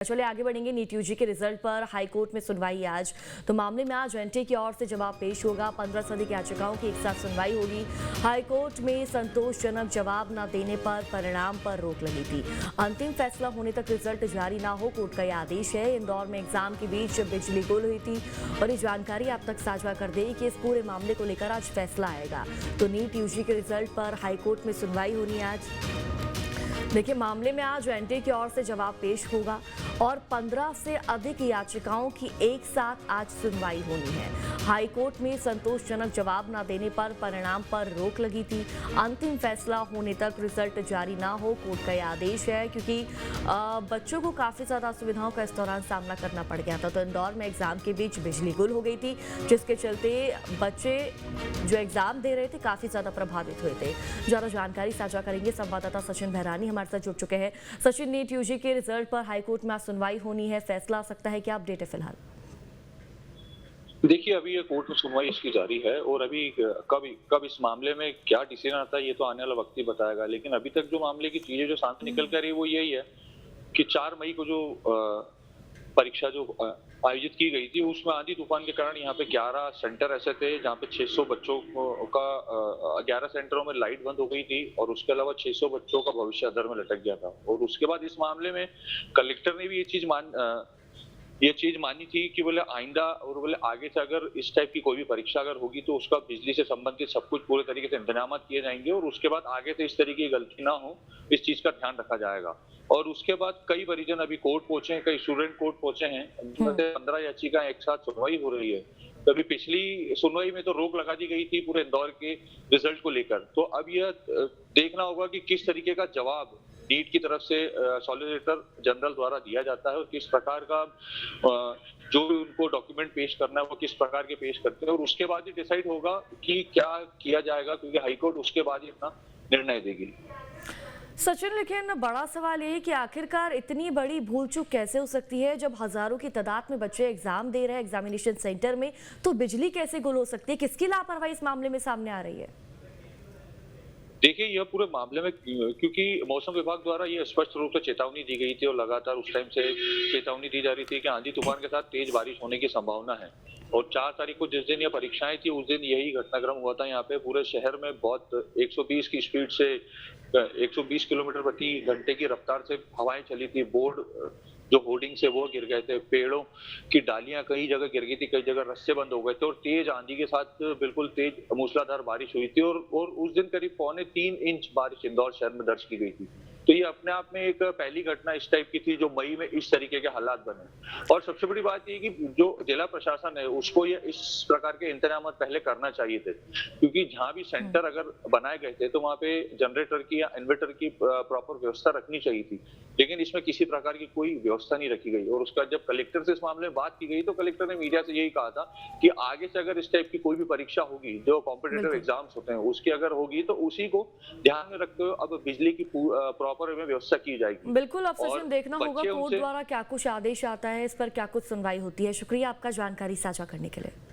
चलिए आगे बढ़ेंगे। नीट यूजी के रिजल्ट पर हाईकोर्ट में सुनवाई आज। तो मामले में आज एनटीए की ओर से जवाब पेश होगा। 15 से अधिक याचिकाओं की एक साथ सुनवाई होगी। हाईकोर्ट में संतोषजनक जवाब न देने पर परिणाम पर रोक लगी थी। अंतिम फैसला होने तक रिजल्ट जारी ना हो, कोर्ट का यह आदेश है। इंदौर में एग्जाम के बीच बिजली गुल हुई थी और ये जानकारी आप तक साझा कर दें कि इस पूरे मामले को लेकर आज फैसला आएगा। तो नीट यूजी के रिजल्ट पर हाईकोर्ट में सुनवाई होनी है आज। देखिए, मामले में आज एनटीए की ओर से जवाब पेश होगा और 15 से अधिक याचिकाओं की एक साथ आज सुनवाई होनी है। हाईकोर्ट में संतोषजनक जवाब न देने पर परिणाम पर रोक लगी थी। अंतिम फैसला होने तक रिजल्ट जारी ना हो, कोर्ट का यह आदेश है, क्योंकि बच्चों को काफ़ी ज़्यादा असुविधाओं का इस दौरान सामना करना पड़ गया था। तो इंदौर में एग्जाम के बीच बिजली गुल हो गई थी, जिसके चलते बच्चे जो एग्जाम दे रहे थे काफ़ी ज़्यादा प्रभावित हुए थे। ज़्यादा जानकारी साझा करेंगे संवाददाता सचिन बहरानी हमारे साथ जुड़ चुके हैं। सचिन, नीट यूजी के रिजल्ट पर हाईकोर्ट में आज सुनवाई होनी है, फैसला आ सकता है, क्या अपडेट है फिलहाल? देखिए, अभी ये कोर्ट में सुनवाई इसकी जारी है और अभी कब इस मामले में क्या डिसीजन आता है ये तो आने वाला वक्त ही बताएगा। लेकिन अभी तक जो मामले की चीजें जो सामने निकल कर रही है वो यही है कि 4 मई को जो परीक्षा जो आयोजित की गई थी उसमें आंधी तूफान के कारण यहाँ पे 11 सेंटर ऐसे थे जहाँ पे 600 बच्चों का 11 सेंटरों में लाइट बंद हो गई थी और उसके अलावा 600 बच्चों का भविष्य अधर में लटक गया था। और उसके बाद इस मामले में कलेक्टर ने भी ये चीज मानी थी कि बोले आइंदा और बोले आगे से अगर इस टाइप की कोई भी परीक्षा अगर होगी तो उसका बिजली से संबंधित सब कुछ पूरे तरीके से इंतजाम किए जाएंगे और उसके बाद आगे से इस तरीके की गलती ना हो, इस चीज का ध्यान रखा जाएगा। और उसके बाद कई परिजन अभी कोर्ट पहुंचे हैं, कई स्टूडेंट कोर्ट पहुंचे हैं, जिनमें से 15 याचिका एक साथ सुनवाई हो रही है। तो अभी पिछली सुनवाई में तो रोक लगा दी गई थी पूरे इंदौर के रिजल्ट को लेकर। तो अब यह देखना होगा कि किस तरीके का जवाब नीट की तरफ से सॉलिसिटर जनरल द्वारा दिया जाता है और किस प्रकार का जो भी उनको डॉक्यूमेंट पेश करना है वो किस प्रकार के पेश करते हैं और उसके बाद ही डिसाइड होगा कि क्या किया जाएगा, क्योंकि हाईकोर्ट उसके बाद ही अपना निर्णय देगी। सचिन, लेकिन बड़ा सवाल ये है कि आखिरकार इतनी बड़ी भूल चूक कैसे हो सकती है जब हजारों की तादाद में बच्चे एग्जाम दे रहे हैं एग्जामिनेशन सेंटर में, तो बिजली कैसे गुल हो सकती है? किसकी लापरवाही इस मामले में सामने आ रही है? देखिए, यह पूरे मामले में क्योंकि मौसम विभाग द्वारा ये स्पष्ट रूप से चेतावनी दी गई थी और लगातार उस टाइम से चेतावनी दी जा रही थी कि आंधी तूफान के साथ तेज बारिश होने की संभावना है। और 4 तारीख को जिस दिन ये परीक्षाएं थी उस दिन यही घटनाक्रम हुआ था। यहाँ पे पूरे शहर में बहुत 120 की स्पीड से 120 किलोमीटर प्रति घंटे की रफ्तार से हवाएं चली थी। बोर्ड जो होर्डिंग से वो गिर गए थे, पेड़ों की डालियां कई जगह गिर गई थी, कई जगह रास्ते बंद हो गए थे और तेज आंधी के साथ बिल्कुल तेज मूसलाधार बारिश हुई थी। और उस दिन करीब 3.25 इंच बारिश इंदौर शहर में दर्ज की गई थी। तो ये अपने आप में एक पहली घटना इस टाइप की थी जो मई में इस तरीके के हालात बने। और सबसे बड़ी बात ये कि जो जिला प्रशासन है उसको ये इस प्रकार के इंतजाम पहले करना चाहिए थे, क्योंकि जहां भी सेंटर अगर बनाए गए थे तो वहां पे जनरेटर की या इन्वर्टर की प्रॉपर व्यवस्था रखनी चाहिए थी। लेकिन इसमें किसी प्रकार की कोई व्यवस्था नहीं रखी गई। और उसका जब कलेक्टर से इस मामले में बात की गई तो कलेक्टर ने मीडिया से यही कहा था कि आगे से अगर इस टाइप की कोई भी परीक्षा होगी, जो कॉम्पिटिटिव एग्जाम्स होते हैं उसकी अगर होगी तो उसी को ध्यान में रखते हुए अब बिजली की प्रॉपर में व्यवस्था की जाएगी। बिल्कुल, अब सचिन देखना होगा कोर्ट द्वारा क्या कुछ आदेश आता है, इस पर क्या कुछ सुनवाई होती है। शुक्रिया आपका जानकारी साझा करने के लिए।